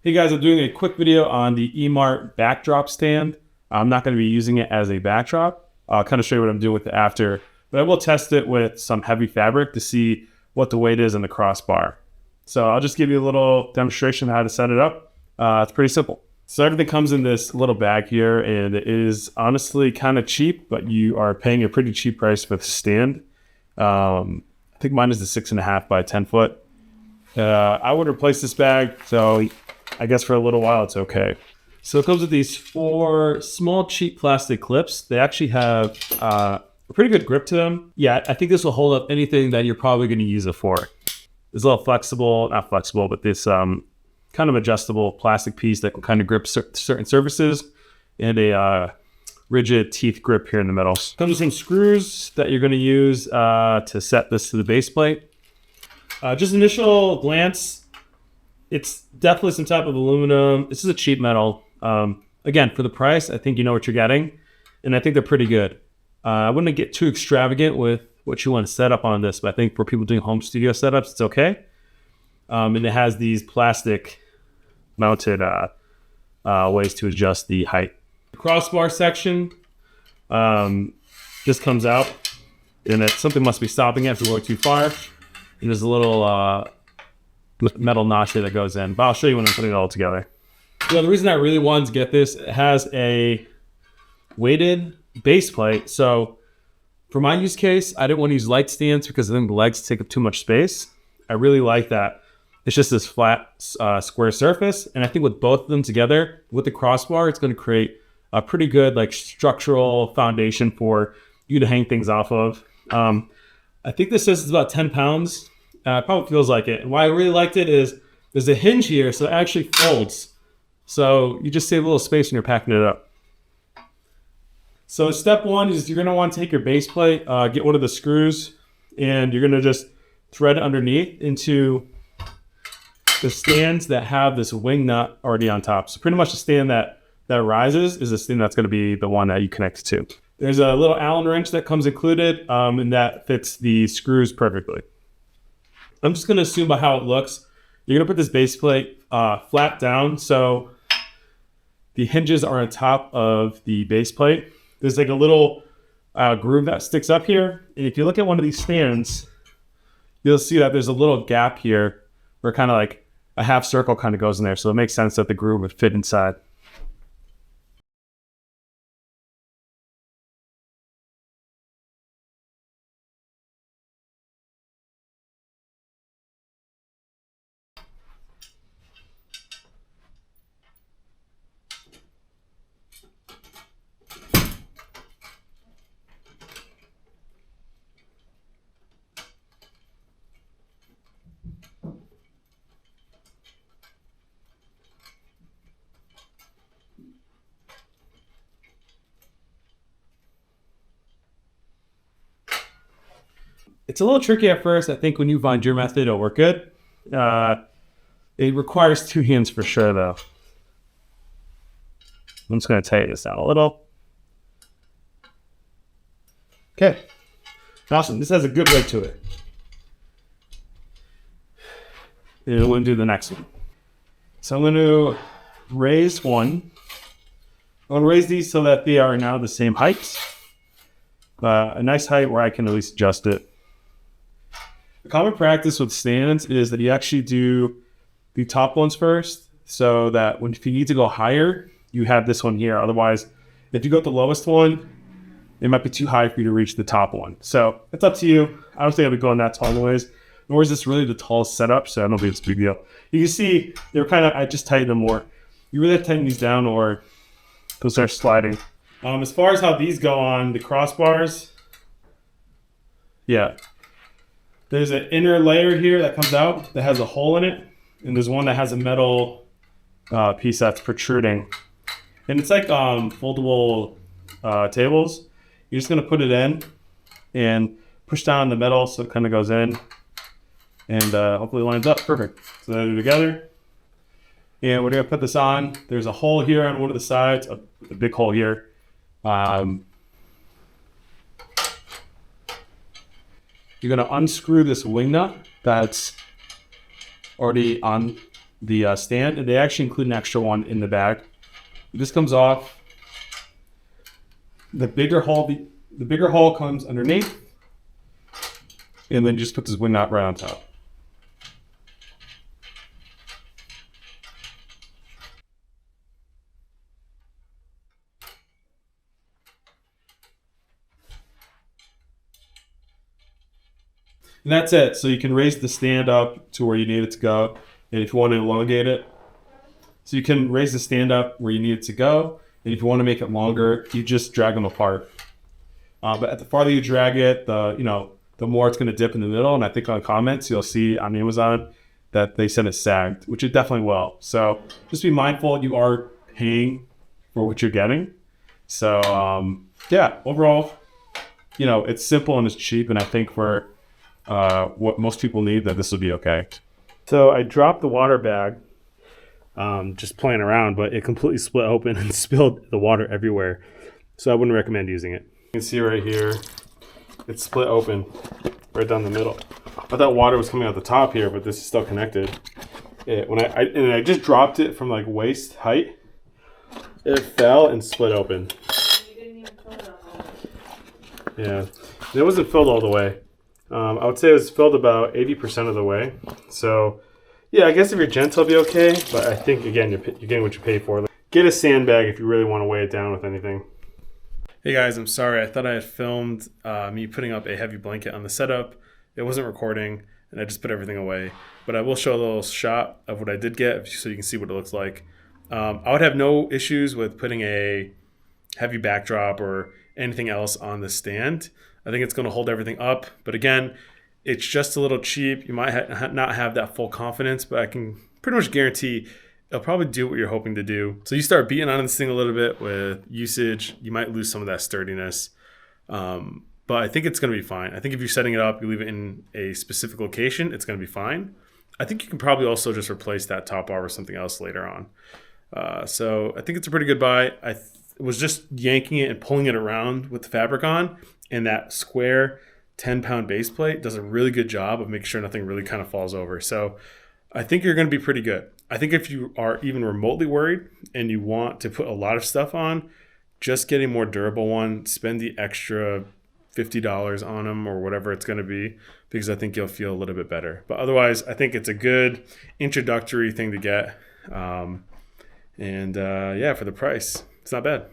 Hey guys, I'm doing a quick video on the Emart backdrop stand. I'm not going to be using it as a backdrop. I'll kind of show you what I'm doing with it after, but I will test it with some heavy fabric to see what the weight is in the crossbar. So I'll just give you a little demonstration of how to set it up. It's pretty simple. So everything comes in this little bag here, and it is honestly kind of cheap, but you are paying a pretty cheap price for the stand. I think mine is the 6.5 by 10 foot. I would replace this bag, so I guess for a little while it's okay. So it comes with these 4 small cheap plastic clips. They actually have a pretty good grip to them. Yeah, I think this will hold up anything that you're probably going to use it for. It's a little flexible, not flexible, but this kind of adjustable plastic piece that can kind of grip certain surfaces, and a rigid teeth grip here in the middle. Comes with some screws that you're going to use to set this to the base plate. Just initial glance, it's definitely some type of aluminum. This is a cheap metal. Again, for the price, I think you know what you're getting, and I think they're pretty good. I wouldn't get too extravagant with what you want to set up on this, but I think for people doing home studio setups, it's okay. And it has these plastic mounted ways to adjust the height. The crossbar section just comes out, and something must be stopping it if you're going too far. And there's a little metal notch here that goes in, but I'll show you when I'm putting it all together. The reason I really wanted to get this, it has a weighted base plate. So for my use case, I didn't want to use light stands because I think the legs take up too much space. I really like that it's just this flat square surface, and I think with both of them together with the crossbar, it's going to create a pretty good like structural foundation for you to hang things off of. I think this says it's about 10 pounds. It probably feels like it. And why I really liked it is there's a hinge here, so it actually folds. So you just save a little space when you're packing it up. So step one is you're going to want to take your base plate, get one of the screws, and you're going to just thread it underneath into the stands that have this wing nut already on top. So pretty much the stand that rises is the stand that's going to be the one that you connect to. There's a little Allen wrench that comes included, and that fits the screws perfectly. I'm just going to assume by how it looks, you're going to put this base plate flat down, so the hinges are on top of the base plate. There's like a little groove that sticks up here, and if you look at one of these stands, you'll see that there's a little gap here where kind of like a half circle kind of goes in there, so it makes sense that the groove would fit inside. It's a little tricky at first. I think when you find your method, it'll work good. It requires 2 hands for sure, though. I'm just going to tighten this down a little. Okay. Awesome. This has a good weight to it. And we'll do the next one. So I'm going to raise one. I'm going to raise these so that they are now the same height. A nice height where I can at least adjust it. The common practice with stands is that you actually do the top ones first, so that if you need to go higher, you have this one here. Otherwise, if you go with the lowest one, it might be too high for you to reach the top one. So it's up to you. I don't think I'll be going that tall anyways. Nor is this really the tallest setup, so I don't think it's a big deal. You can see they're I just tightened them more. You really have to tighten these down or they'll start sliding. As far as how these go on the crossbars, yeah. There's an inner layer here that comes out that has a hole in it, and there's one that has a metal piece that's protruding. And it's like foldable tables. You're just going to put it in and push down the metal so it kind of goes in, and hopefully it lines up perfect. So they're together. And we're going to put this on. There's a hole here on one of the sides, a big hole here. You're going to unscrew this wing nut that's already on the stand, and they actually include an extra one in the bag. This comes off. The bigger hole comes underneath, and then just put this wing nut right on top. And that's it. So you can raise the stand up to where you need it to go. And if you want to elongate it, so you can raise the stand up where you need it to go. And if you want to make it longer, you just drag them apart. But at the farther you drag it, the more it's going to dip in the middle. And I think on comments, you'll see on Amazon that they said it sagged, which it definitely will. So just be mindful you are paying for what you're getting. So yeah, overall, it's simple and it's cheap. And I think for what most people need, that this will be okay. So I dropped the water bag just playing around, but it completely split open and spilled the water everywhere. So I wouldn't recommend using it. You can see right here, it's split open right down the middle. I thought water was coming out the top here, but this is still connected. I just dropped it from like waist height. It fell and split open. You didn't even fill it all the way. Yeah, it wasn't filled all the way. I would say it was filled about 80% of the way. So, yeah, I guess if you're gentle, it'll be okay. But I think, again, you're getting what you pay for. Get a sandbag if you really want to weigh it down with anything. Hey, guys, I'm sorry. I thought I had filmed me putting up a heavy blanket on the setup. It wasn't recording, and I just put everything away. But I will show a little shot of what I did get so you can see what it looks like. I would have no issues with putting a heavy backdrop or anything else on the stand. I think it's going to hold everything up. But again, it's just a little cheap. You might not have that full confidence, but I can pretty much guarantee it'll probably do what you're hoping to do. So you start beating on this thing a little bit with usage, you might lose some of that sturdiness. But I think it's going to be fine. I think if you're setting it up, you leave it in a specific location, it's going to be fine. I think you can probably also just replace that top bar with something else later on. So I think it's a pretty good buy. I was just yanking it and pulling it around with the fabric on, and that square 10-pound base plate does a really good job of making sure nothing really kind of falls over. So I think you're going to be pretty good. I think if you are even remotely worried and you want to put a lot of stuff on, just get a more durable one, spend the extra $50 on them or whatever it's going to be, because I think you'll feel a little bit better. But otherwise, I think it's a good introductory thing to get. Yeah, for the price, it's not bad.